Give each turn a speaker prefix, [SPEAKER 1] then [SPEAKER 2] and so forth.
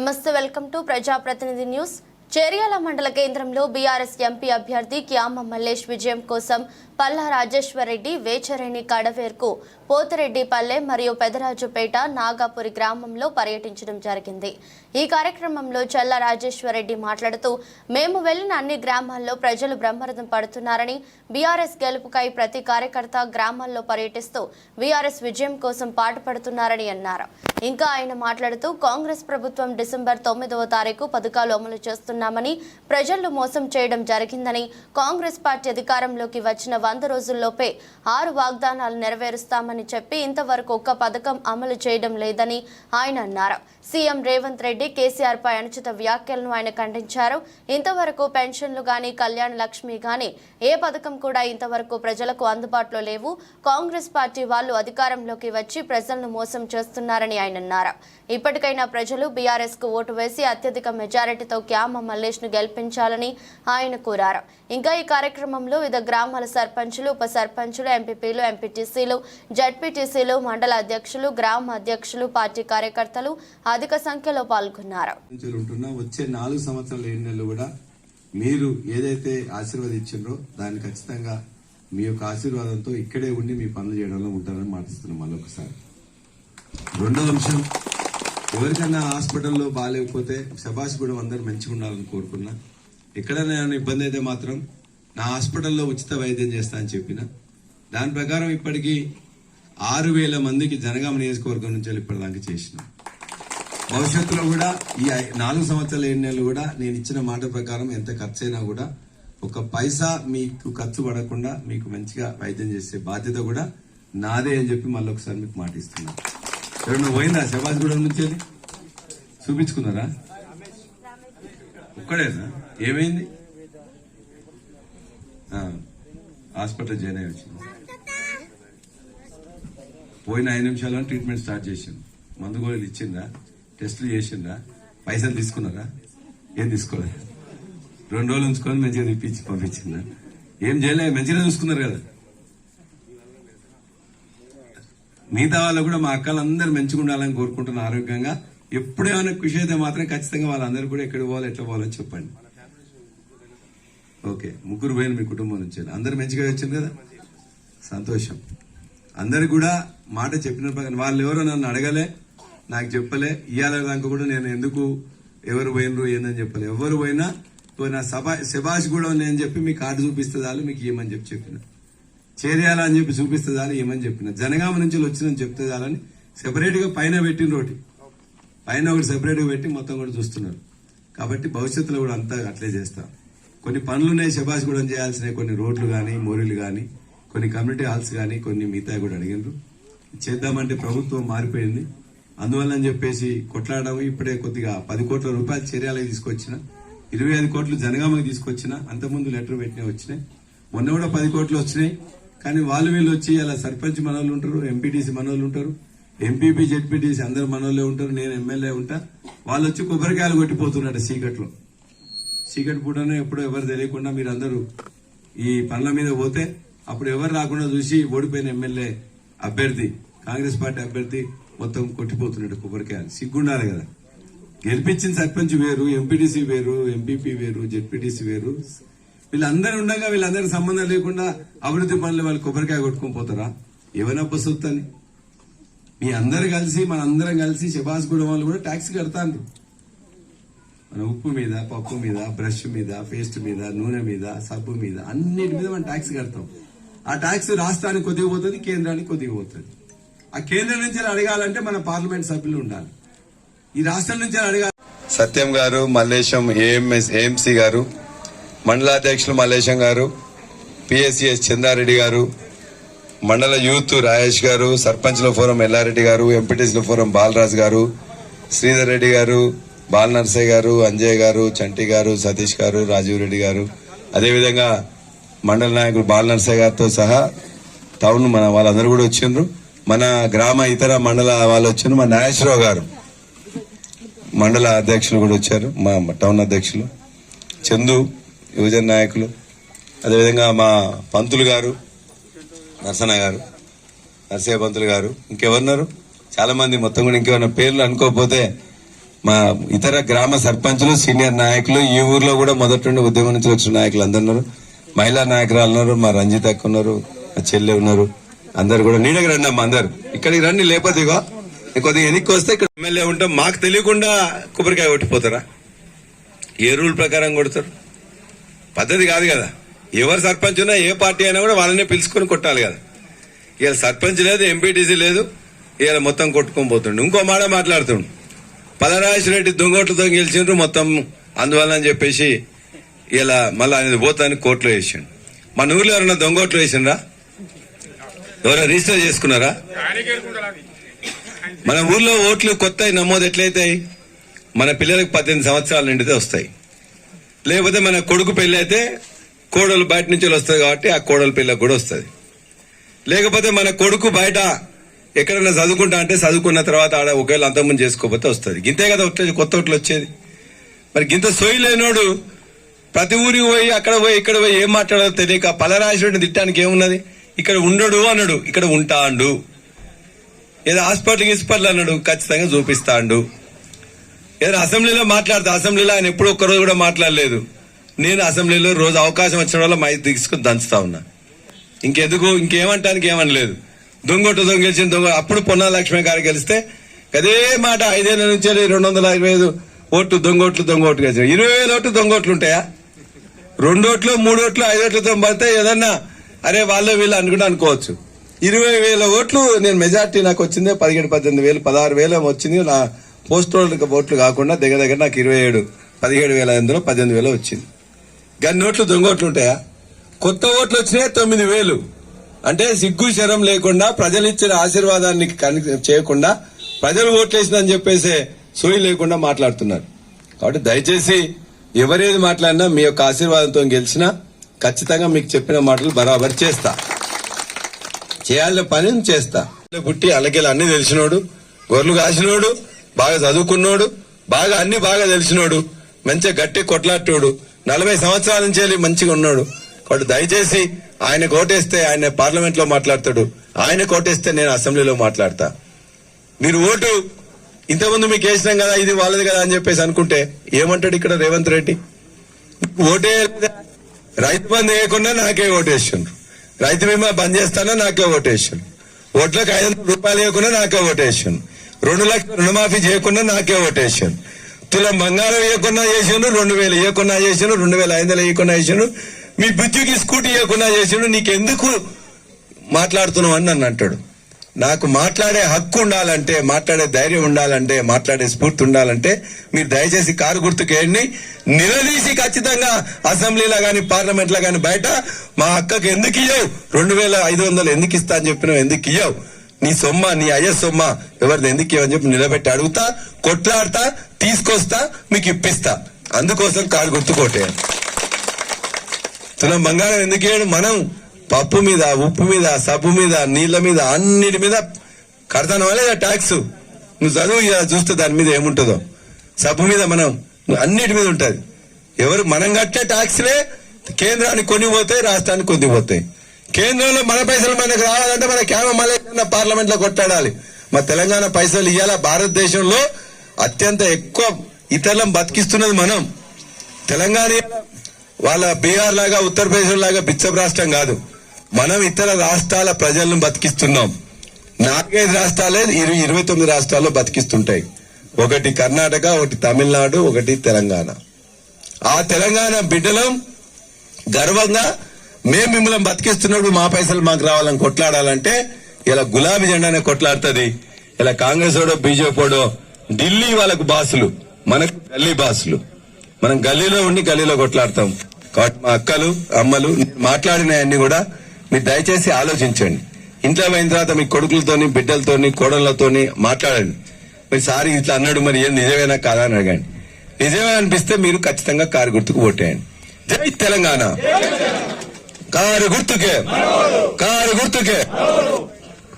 [SPEAKER 1] నమస్తే, welcome to ప్రజాప్రతినిధి news. Cheriyal మండల కేంద్రంలో బీఆర్ఎస్ ఎంపీ అభ్యర్థి క్యామ మల్లేష్ విజయం కోసం పల్లా రాజేశ్వరరెడ్డి వేచరేణి కడవేర్కు పోతిరెడ్డిపల్లె మరియు పెదరాజుపేట నాగాపురి గ్రామంలో పర్యటించడం జరిగింది. ఈ కార్యక్రమంలో చల్ల రాజేశ్వరరెడ్డి మాట్లాడుతూ, మేము వెళ్లిన అన్ని గ్రామాల్లో ప్రజలు బ్రహ్మరథం పడుతున్నారని, బీఆర్ఎస్ గెలుపుకై ప్రతి కార్యకర్త గ్రామాల్లో పర్యటిస్తూ బీఆర్ఎస్ విజయం కోసం పాటుపడుతున్నారని అన్నారు. ఇంకా ఆయన మాట్లాడుతూ, కాంగ్రెస్ ప్రభుత్వం డిసెంబర్ 9వ తారీఖు పథకాలు అమలు చేస్తున్నామని, ప్రజలను మోసం చేయడం జరిగిందని, కాంగ్రెస్ పార్టీ అధికారంలోకి వచ్చిన 100 రోజుల్లోపే 6 వాగ్దానాలు నెరవేరుస్తామని చెప్పి ఇంతవరకు ఒక్క పథకం అమలు చేయడం లేదని ఆయన అన్నారు. సీఎం రేవంత్ రెడ్డి కేసీఆర్ పై అనుచిత వ్యాఖ్యలను ఆయన ఖండించారు. ఇంతవరకు పెన్షన్లు గాని, కళ్యాణ లక్ష్మి గాని ఏ పథకం కూడా ఇంతవరకు ప్రజలకు అందుబాటులో లేవు. కాంగ్రెస్ పార్టీ వాళ్ళు అధికారంలోకి వచ్చి ప్రజలను మోసం చేస్తున్నారని ఆయన అన్నారు. ఇప్పటికైనా ప్రజలు బీఆర్ఎస్ కు ఓటు వేసి అత్యధిక మెజారిటీతో క్యామ మల్లేష్ ను గెలిపించాలని ఆయన కోరారు. ఇంకా ఈ కార్యక్రమంలో వివిధ గ్రామాల సర్పంచులు, ఉప సర్పంచులు, ఎంపీపీలు, ఎంపీటీసీలు, జడ్పీటీసీలు, మండల అధ్యక్షులు, గ్రామ అధ్యక్షులు, పార్టీ కార్యకర్తలు అధిక సంఖ్యలో పాల్గొన్నారు.
[SPEAKER 2] వచ్చే 4 సంవత్సరాల ఎన్నికల్లో కూడా మీరు ఏదైతే ఆశీర్వదించారో దాన్ని ఖచ్చితంగా మీ యొక్క ఆశీర్వాదంతో ఇక్కడే ఉండి మీ పనులు చేయడంలో ఉంటారని మాటిస్తున్నాం. మళ్ళొకసారి రెండో అంశం, ఎవరికైనా హాస్పిటల్లో బాగాలేకపోతే శబాష్ కూడా అందరు మంచిగా ఉండాలని కోరుకున్నా. ఎక్కడైనా ఇబ్బంది అయితే మాత్రం నా హాస్పిటల్లో ఉచిత వైద్యం చేస్తా అని చెప్పిన దాని ప్రకారం ఇప్పటికీ 6,000 మందికి జనగామ నియోజకవర్గం నుంచి ఇప్పటిదాకా చేసిన. భవిష్యత్తులో కూడా ఈ 4 సంవత్సరాల ఎన్నికలు కూడా నేను ఇచ్చిన మాట ప్రకారం ఎంత ఖర్చు అయినా కూడా ఒక పైసా మీకు ఖర్చు పడకుండా మీకు మంచిగా వైద్యం చేసే బాధ్యత కూడా నాదే అని చెప్పి మళ్ళీ ఒకసారి మీకు మాట ఇస్తున్నా. ఎవరన్నా పోయిందా శబాజ్గూడెం నుంచి చూపించుకున్నారా? ఒక్కడేనా? ఏమైంది? హాస్పిటల్ జాయిన్ అయ్యి వచ్చింది. పోయిన 5 నిమిషాల్లో ట్రీట్మెంట్ స్టార్ట్ చేసిండు. మందు గోళీలు ఇచ్చిందా? టెస్టులు చేసిందా? పైసలు తీసుకున్నారా? ఏం తీసుకోలేదు. 2 రోజులు ఉంచుకొని మంచిగా తిప్పించి పంపించిందా? ఏం చేయలేదు, మంచిగా చూసుకున్నారు కదా. మిగతా వాళ్ళు కూడా మా అక్కలందరూ మంచిగా ఉండాలని కోరుకుంటున్న ఆరోగ్యంగా. ఎప్పుడేమైనా కృషి అయితే మాత్రం ఖచ్చితంగా వాళ్ళందరూ కూడా ఎక్కడ పోవాలి, ఎట్లా పోవాలో చెప్పండి. ఓకే, 3 పోయిన మీ కుటుంబం నుంచి అందరు మంచిగా వచ్చింది కదా, సంతోషం. అందరు కూడా మాట చెప్పిన ప్రకారం వాళ్ళు ఎవరో నన్ను అడగలే, నాకు చెప్పలే. ఇవాళ దాకా కూడా నేను ఎందుకు ఎవరు పోయినరు ఏందని చెప్పలే. ఎవరు పోయినా నా శబాష్ కూడా నేను చెప్పి మీ కార్డు చూపిస్తే చాలు, మీకు ఏమని చెప్పిన. చేర్యాల అని చెప్పి చూపిస్తే చాలు, ఏమని చెప్పిన. జనగామ నుంచి వచ్చిందని చెప్తే చాలని సెపరేట్ గా పైన పెట్టిన రోటి పైన ఒకటి సెపరేట్ గా పెట్టి మొత్తం కూడా చూస్తున్నారు. కాబట్టి భవిష్యత్తులో కూడా అంతా అట్లే చేస్తాం. కొన్ని పనులున్నాయి శబాష్ కూడా చేయాల్సినవి, కొన్ని రోడ్లు కానీ, మోరీలు కానీ, కొన్ని కమ్యూనిటీ హాల్స్ కానీ, కొన్ని మిగతా కూడా అడిగినారు. చేద్దామంటే ప్రభుత్వం మారిపోయింది, అందువల్ల అని చెప్పేసి కొట్లాడడం. ఇప్పుడే కొద్దిగా 10 కోట్ల రూపాయలు చర్యలకు తీసుకొచ్చిన, 25 కోట్లు జనగామకి తీసుకొచ్చిన. అంతకుముందు లెటర్ పెట్టినా వచ్చినాయి, మొన్న కూడా 10 కోట్లు వచ్చినాయి. కానీ వీళ్ళు వచ్చి అలా సర్పంచ్ మనోళ్ళు ఉంటారు, ఎంపీటీసీ మనోళ్ళు ఉంటారు, ఎంపీపీ జెడ్పీటీసీ అందరు మనోళ్ళే ఉంటారు, నేను ఎమ్మెల్యే ఉంటా. వాళ్ళు వచ్చి కొబ్బరికాయలు కొట్టిపోతున్నట్టు చీకటి పూటనే ఎప్పుడో ఎవరు తెలియకుండా మీరందరూ ఈ పనుల మీద పోతే అప్పుడు ఎవరు రాకుండా చూసి ఓడిపోయిన ఎమ్మెల్యే అభ్యర్థి, కాంగ్రెస్ పార్టీ అభ్యర్థి మొత్తం కొట్టిపోతున్నట్టు కొబ్బరికాయలు. సిగ్గుండాలి కదా. గెలిపించిన సర్పంచ్ వేరు, ఎంపీటీసీ వేరు, ఎంపీపీ వేరు, జెడ్పీటీసీ వేరు. వీళ్ళందరూ ఉండగా వీళ్ళందరికీ సంబంధం లేకుండా అభివృద్ధి పనులు వాళ్ళు కొబ్బరికాయ కొట్టుకొని పోతారా? ఏమైనా బస్సొత్తని మీ అందరు కలిసి, మనందరం కలిసి శబాజ్గూడెం వాళ్ళు కూడా ట్యాక్స్ కడతాండ్రు. మన ఉప్పు మీద, పప్పు మీద, బ్రష్ మీద, పేస్ట్ మీద, నూనె మీద, సబ్బు మీద, అన్నిటి మీద మనం ట్యాక్స్ కడతాం. ఆ ట్యాక్స్ రాష్ట్రానికి కొద్దిగా పోతుంది, కేంద్రానికి కొద్దిగా పోతుంది. ఆ కేంద్రం నుంచి అడగాలంటే మన పార్లమెంట్ సభ్యులు ఉండాలి. ఈ రాష్ట్రం నుంచి అడగాలి.
[SPEAKER 3] సత్యం గారు, మల్లేశం ఏఎంసీ గారు, మండలాధ్యక్షులు మల్లేశం గారు, పిఎస్సిఎస్ చందారెడ్డి గారు, మండల యూత్ రాజేష్ గారు, సర్పంచ్ల ఫోరం ఎల్లారెడ్డి గారు, ఎంపీటీసీల ఫోరం బాలరాజు గారు, శ్రీధర్ రెడ్డి గారు, బాల నర్సయ్య గారు, అంజయ్ గారు, చంటి గారు, సతీష్ గారు, రాజీవ్ రెడ్డి గారు, అదేవిధంగా మండల నాయకులు బాల నర్సయ్య గారితో సహా టౌన్ మన వాళ్ళందరూ కూడా వచ్చిండ్రు. మన గ్రామ ఇతర మండల వాళ్ళు వచ్చిండ్రు. మా నాగేశ్వరరావు గారు మండల అధ్యక్షులు కూడా వచ్చారు, మా టౌన్ అధ్యక్షులు చందు, యువజన నాయకులు, అదేవిధంగా మా పంతులు గారు, నరసన్న గారు, నరసయ్య పంతులు గారు, ఇంకెవరున్నారు చాలా మంది. మొత్తం కూడా ఇంకేమైనా పేర్లు అనుకోకపోతే మా ఇతర గ్రామ సర్పంచులు, సీనియర్ నాయకులు, ఈ ఊర్లో కూడా మొదటి నుండి ఉద్యమం నుంచి వచ్చిన నాయకులు అందరు ఉన్నారు. మహిళా నాయకురాలు ఉన్నారు, మా రంజిత అక్క ఉన్నారు, మా చెల్లె ఉన్నారు. అందరు కూడా నీడకి రండి అమ్మా, అందరు ఇక్కడికి రండి. లేకపోతే ఇగో కొద్దిగా ఎన్నిక వస్తే ఇక్కడ ఎమ్మెల్యే ఉంటాం, మాకు తెలియకుండా కొబ్బరికాయ కొట్టిపోతారా? ఏ రూల్ ప్రకారం కొడతారు? పద్ధతి కాదు కదా. ఎవరు సర్పంచ్ ఉన్నా ఏ పార్టీ అయినా కూడా వాళ్ళనే పిలుచుకొని కొట్టాలి కదా. ఇవాళ సర్పంచ్ లేదు, ఎంపీటీసీ లేదు, ఇవాళ మొత్తం కొట్టుకొని పోతుండు. ఇంకో మాట మాట్లాడుతుండు, పలరాజరెడ్డి దొంగోట్లతో గెలిచిండ్రు మొత్తం, అందువల్ల అని చెప్పేసి ఇలా మళ్ళీ ఆయన పోతాని కోర్టులో వేసిండు. మన ఊర్లో ఎవరన్నా దొంగోట్లు వేసిండ్రా? ఎవరైనా రిజిస్టర్ చేసుకున్నారా? మన ఊర్లో ఓట్లు కొత్త నమోదు ఎట్లయితాయి? మన పిల్లలకు 18 సంవత్సరాల నిండితే వస్తాయి. లేకపోతే మన కొడుకు పెళ్లి అయితే కోడలు బయట నుంచి వస్తుంది కాబట్టి ఆ కోడలు పిల్లకు కూడా వస్తుంది. లేకపోతే మన కొడుకు బయట ఎక్కడైనా చదువుకుంటా అంటే చదువుకున్న తర్వాత ఆడ ఒకవేళ అంతకుముందు చేసుకోకపోతే వస్తుంది. గింతే కదా వచ్చేది, కొత్త ఓట్లు వచ్చేది. మరి గింత సోయి లేనోడు ప్రతి ఊరికి పోయి అక్కడ పోయి ఇక్కడ పోయి ఏం మాట్లాడాలో తెలియక పలరాజుడిని తిట్టడానికి ఏమున్నది? ఇక్కడ ఉండడు అన్నాడు, ఇక్కడ ఉంటాండు. ఏదో హాస్పిటల్ అన్నాడు, ఖచ్చితంగా చూపిస్తాండు. ఏదో అసెంబ్లీలో మాట్లాడతా, అసెంబ్లీలో ఆయన ఎప్పుడు ఒక్కరోజు కూడా మాట్లాడలేదు. నేను అసెంబ్లీలో రోజు అవకాశం వచ్చిన వల్ల మైక్ తీసుకుని దంచుతా ఉన్నా. ఇంకెందుకు, ఇంకేమంటానికి ఏమనలేదు. దొంగోటు గెలిచిన దొంగ. అప్పుడు పొన్నాల లక్ష్మీ గారు గెలిస్తే అదే మాట 5 ఏళ్ల నుంచి 225 ఓట్లు దొంగోట్లు గెలిచిన. 20,000 ఓట్లు దొంగోట్లు ఉంటాయా? 2 ఓట్లు 3 ఓట్లు 5 ఓట్లతో పడితే ఏదన్నా అరే వాళ్ళు వీళ్ళు అనుకుంటే అనుకోవచ్చు. 20,000 ఓట్లు నేను మెజార్టీ నాకు వచ్చిందే 17,000, 18,000, 16,000 వచ్చింది. నా పోస్టల్ ఓట్లు కాకుండా దగ్గర నాకు 27, 17,000 అందులో 18,000 వచ్చింది. గన్ని ఓట్లు దొంగోట్లు ఉంటాయా? కొత్త ఓట్లు వచ్చినాయి 9,000. అంటే సిగ్గు శరం లేకుండా ప్రజలు ఇచ్చిన ఆశీర్వాదాన్ని చేయకుండా ప్రజలు ఓట్లేసిందని చెప్పేసి సోయి లేకుండా మాట్లాడుతున్నారు. కాబట్టి దయచేసి ఎవరేది మాట్లాడినా మీ యొక్క ఆశీర్వాదంతో గెలిచినా ఖచ్చితంగా మీకు చెప్పిన మాటలు బరాబర్ చేస్తా, చేయాల్సిన పని చేస్తా. పుట్టి అలకెళ్ళి అన్ని తెలిసినోడు, గొర్రెలు కాసినోడు, బాగా చదువుకున్నోడు, బాగా అన్ని బాగా తెలిసినోడు, మంచిగా గట్టి కొట్లాటోడు, 40 సంవత్సరాల నుంచి వెళ్ళి మంచిగా ఉన్నాడు. కాబట్టి దయచేసి ఆయన కోటేస్తే ఆయన పార్లమెంట్ లో మాట్లాడతాడు, ఆయన కోటేస్తే నేను అసెంబ్లీలో మాట్లాడతా. మీరు ఓటు ఇంతకుముందు మీకు వేసినాం కదా, ఇది వాళ్ళది కదా అని చెప్పేసి అనుకుంటే ఏమంటాడు ఇక్కడ రేవంత్ రెడ్డి? ఓటే రైతు బంధు వేయకుండా నాకే ఓటేసిండ్రు, రైతు బీమా బంద్ చేస్తానా నాకే ఓటేసిండ్రు, ఓట్లకు 500 రూపాయలు వేయకుండా నాకే ఓటేసిండ్రు, 2 లక్షల రుణమాఫీ చేయకుండా నాకే ఓటేసిండ్రు, తులం బంగారం వేయకుండా చేసిండ్రు, 2,000 వేయకుండా చేసిండ్రు, 2,500 వేయకుండా చేసిండ్రు, మీ బుజ్జికి స్కూటీ ఇవ్వకుండా చేసిండు. నీకెందుకు మాట్లాడుతున్నావు అని నన్ను అంటాడు. నాకు మాట్లాడే హక్కు ఉండాలంటే, మాట్లాడే ధైర్యం ఉండాలంటే, మాట్లాడే స్ఫూర్తి ఉండాలంటే మీరు దయచేసి కారు గుర్తుకేయండి. నిలదీసి ఖచ్చితంగా అసెంబ్లీలో గాని పార్లమెంట్ లో గాని బయట మా అక్కకు ఎందుకు ఇయ్యవు, 2,500 ఎందుకు ఇస్తా అని చెప్పినావు, ఎందుకు ఇయ్యవు, నీ సొమ్మ నీ అయ్య సొమ్మ ఎవరిది ఎందుకు ఇవ్వని చెప్పి నిలబెట్టి అడుగుతా, కొట్లాడతా, తీసుకొస్తా, మీకు ఇప్పిస్తా. అందుకోసం కారు గుర్తుకోటేయండి. తులం బంగారం ఎందుకు వేయడు? మనం పప్పు మీద, ఉప్పు మీద, సబ్బు మీద, నీళ్ల మీద, అన్నిటి మీద కడతాను లేదా ట్యాక్స్? నువ్వు చదువు చూస్తే దాని మీద ఏముంటుందో. సబ్బు మీద మనం అన్నిటి మీద ఉంటది. ఎవరు మనం కట్టే ట్యాక్స్లే కేంద్రానికి కొన్ని పోతాయి, రాష్ట్రానికి కొన్ని పోతాయి. కేంద్రంలో మన పైసలు మనకు రావాలంటే మన కేవలం మళ్ళీ పార్లమెంట్ లో కొట్టాడాలి. మా తెలంగాణ పైసలు ఇవాళ భారతదేశంలో అత్యంత ఎక్కువ ఇతరులను బతికిస్తున్నది మనం. తెలంగాణ వాళ్ళ బీహార్ లాగా ఉత్తరప్రదేశ్ లాగా బిచ్చపు రాష్ట్రం కాదు. మనం ఇతర రాష్ట్రాల ప్రజలను బతికిస్తున్నాం. 4-5 రాష్ట్రాలే 29 రాష్ట్రాల్లో బతికిస్తుంటాయి. ఒకటి కర్ణాటక, ఒకటి తమిళనాడు, ఒకటి తెలంగాణ. ఆ తెలంగాణ బిడ్డలం గర్వంగా మేము మిమ్మల్ని బతికిస్తున్నప్పుడు మా పైసలు మాకు రావాలని కొట్లాడాలంటే ఇలా గులాబీ జెండానే కొట్లాడుతుంది. ఇలా కాంగ్రెస్ ఓడో బీజేపీడో ఢిల్లీ వాళ్ళకు బాసులు, మనకు గల్లీ బాసులు. మనం గల్లీలో ఉండి గల్లీలో కొట్లాడతాం. కాబట్టి మా అక్కలు, అమ్మలు మాట్లాడినవన్నీ కూడా మీరు దయచేసి ఆలోచించండి. ఇంట్లో అయిన తర్వాత మీ కొడుకులతోని, బిడ్డలతోని, కోడళ్లతోని మాట్లాడండి. మరి సారి ఇట్లా అన్నాడు, మరి ఏం నిజమేనా కాదా అని అడగండి. నిజమే అనిపిస్తే మీరు ఖచ్చితంగా కారు గుర్తుకు ఓటేయండి. జై తెలంగాణ. కారు గుర్తుకే, కారు గుర్తుకే.